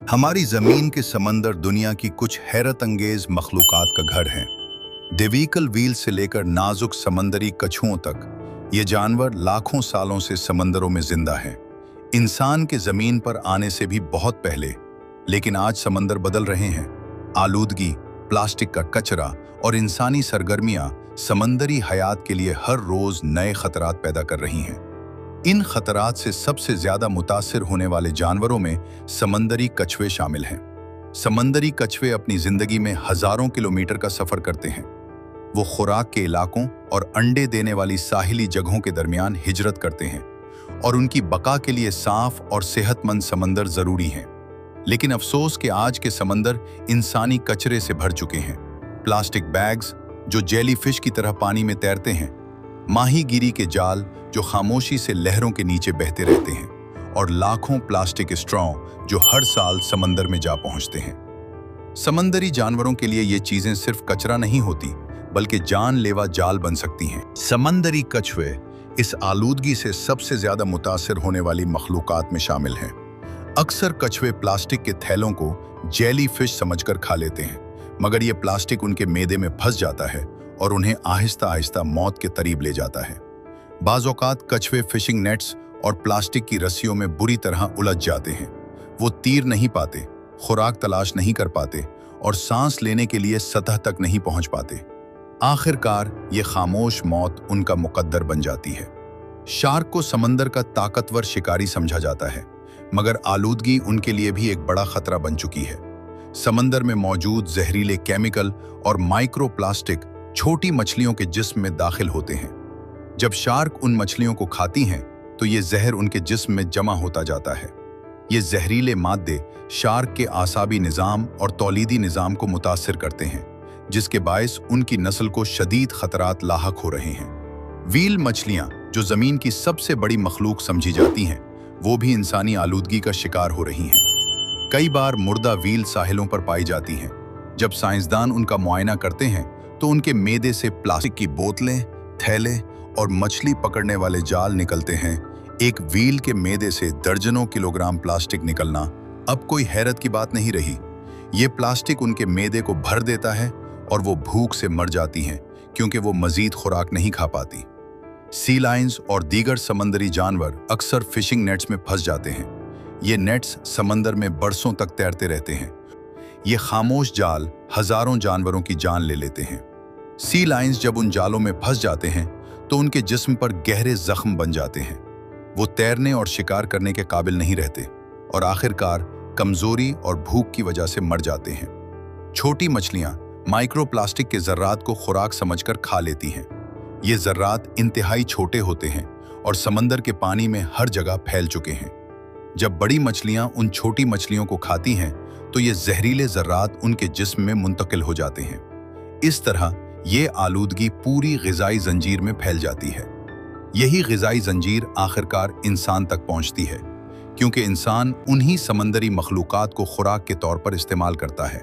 हमारी ज़मीन के समंदर दुनिया की कुछ हैरत अंगेज मखलूक़ात का घर हैं। डेविकल व्हील से लेकर नाजुक समंदरी कछुओं तक ये जानवर लाखों सालों से समंदरों में जिंदा हैं। इंसान के ज़मीन पर आने से भी बहुत पहले, लेकिन आज समंदर बदल रहे हैं। आलूदगी, प्लास्टिक का कचरा और इंसानी सरगर्मियां समंदरी हयात के लिए हर रोज नए खतरात पैदा कर रही हैं। इन खतरात से सबसे ज्यादा मुतासिर होने वाले जानवरों में समंदरी कछुए शामिल हैं। समंदरी कछुए अपनी जिंदगी में हजारों किलोमीटर का सफर करते हैं। वो खुराक के इलाकों और अंडे देने वाली साहिली जगहों के दरमियान हिजरत करते हैं और उनकी बका के लिए साफ और सेहतमंद समंदर जरूरी हैं। लेकिन अफसोस कि आज के समंदर इंसानी कचरे से भर चुके हैं। प्लास्टिक बैग्स जो जेलीफिश की तरह पानी में तैरते हैं, माहीगीरी के जाल जो खामोशी से लहरों के नीचे बहते रहते हैं, और लाखों प्लास्टिक स्ट्रॉ जो हर साल समंदर में जा पहुंचते हैं। समंदरी जानवरों के लिए ये चीजें सिर्फ कचरा नहीं होती, बल्कि जानलेवा जाल बन सकती हैं। समंदरी कछुए इस आलूदगी से सबसे ज्यादा मुतासिर होने वाली मखलूकात में शामिल हैं। अक्सर कछुए प्लास्टिक के थैलों को जेलीफिश समझकर खा लेते हैं, मगर ये प्लास्टिक उनके मैदे में फंस जाता है और उन्हें आहिस्ता आहिस्ता मौत के करीब ले जाता है। बाज़ औक़ात कछुए फिशिंग नेट्स और प्लास्टिक की रस्सियों में बुरी तरह उलझ जाते हैं। वो तीर नहीं पाते, खुराक तलाश नहीं कर पाते और सांस लेने के लिए सतह तक नहीं पहुंच पाते। आखिरकार ये खामोश मौत उनका मुकद्दर बन जाती है। शार्क को समंदर का ताकतवर शिकारी समझा जाता है, मगर आलूदगी उनके लिए भी एक बड़ा खतरा बन चुकी है। समंदर में मौजूद जहरीले केमिकल और माइक्रो प्लास्टिक छोटी मछलियों के जिस्म में दाखिल होते हैं। जब शार्क उन मछलियों को खाती हैं, तो ये जहर उनके जिस्म में जमा होता जाता है। ये जहरीले मादे शार्क के आसाबी निज़ाम और तौलीदी निज़ाम को मुतासिर करते हैं, जिसके बायस उनकी नस्ल को शदीद खतरात लाहक हो रहे हैं। व्हील मछलियां, जो ज़मीन की सबसे बड़ी मखलूक समझी जाती हैं, वो भी इंसानी आलूदगी का शिकार हो रही हैं। कई बार मुर्दा व्हील साहिलों पर पाई जाती हैं। जब साइंसदान उनका मुआयना करते हैं, तो उनके मैदे से प्लास्टिक की बोतलें, थैले और मछली पकड़ने वाले जाल निकलते हैं। एक व्हील के मैदे से दर्जनों किलोग्राम प्लास्टिक निकलना अब कोई हैरत की बात नहीं रही। ये प्लास्टिक उनके मैदे को भर देता है और वो भूख से मर जाती हैं, क्योंकि वो मजीद खुराक नहीं खा पाती। सी लायंस और दीगर समंदरी जानवर अक्सर फिशिंग नेट्स में फंस जाते हैं। ये नेट्स समंदर में बरसों तक तैरते रहते हैं। ये खामोश जाल हजारों जानवरों की जान ले लेते हैं। सी लायंस जब उन जालों में फंस जाते हैं, तो उनके जिस्म पर गहरे जख्म बन जाते हैं। वो तैरने और शिकार करने के काबिल नहीं रहते और आखिरकार कमजोरी और भूख की वजह से मर जाते हैं। छोटी मछलियां माइक्रो प्लास्टिक के जर्रात को खुराक समझकर खा लेती हैं। ये जर्रात इंतहाई छोटे होते हैं और समंदर के पानी में हर जगह फैल चुके हैं। जब बड़ी मछलियां उन छोटी मछलियों को खाती हैं, तो ये जहरीले जर्रात उनके जिस्म में मुंतकिल हो जाते हैं। इस तरह ये आलूदगी पूरी ग़िज़ाई ज़ंजीर में फैल जाती है। यही ग़िज़ाई ज़ंजीर आखिरकार इंसान तक पहुंचती है, क्योंकि इंसान उन्हीं समंदरी मखलूक़ात को खुराक के तौर पर इस्तेमाल करता है।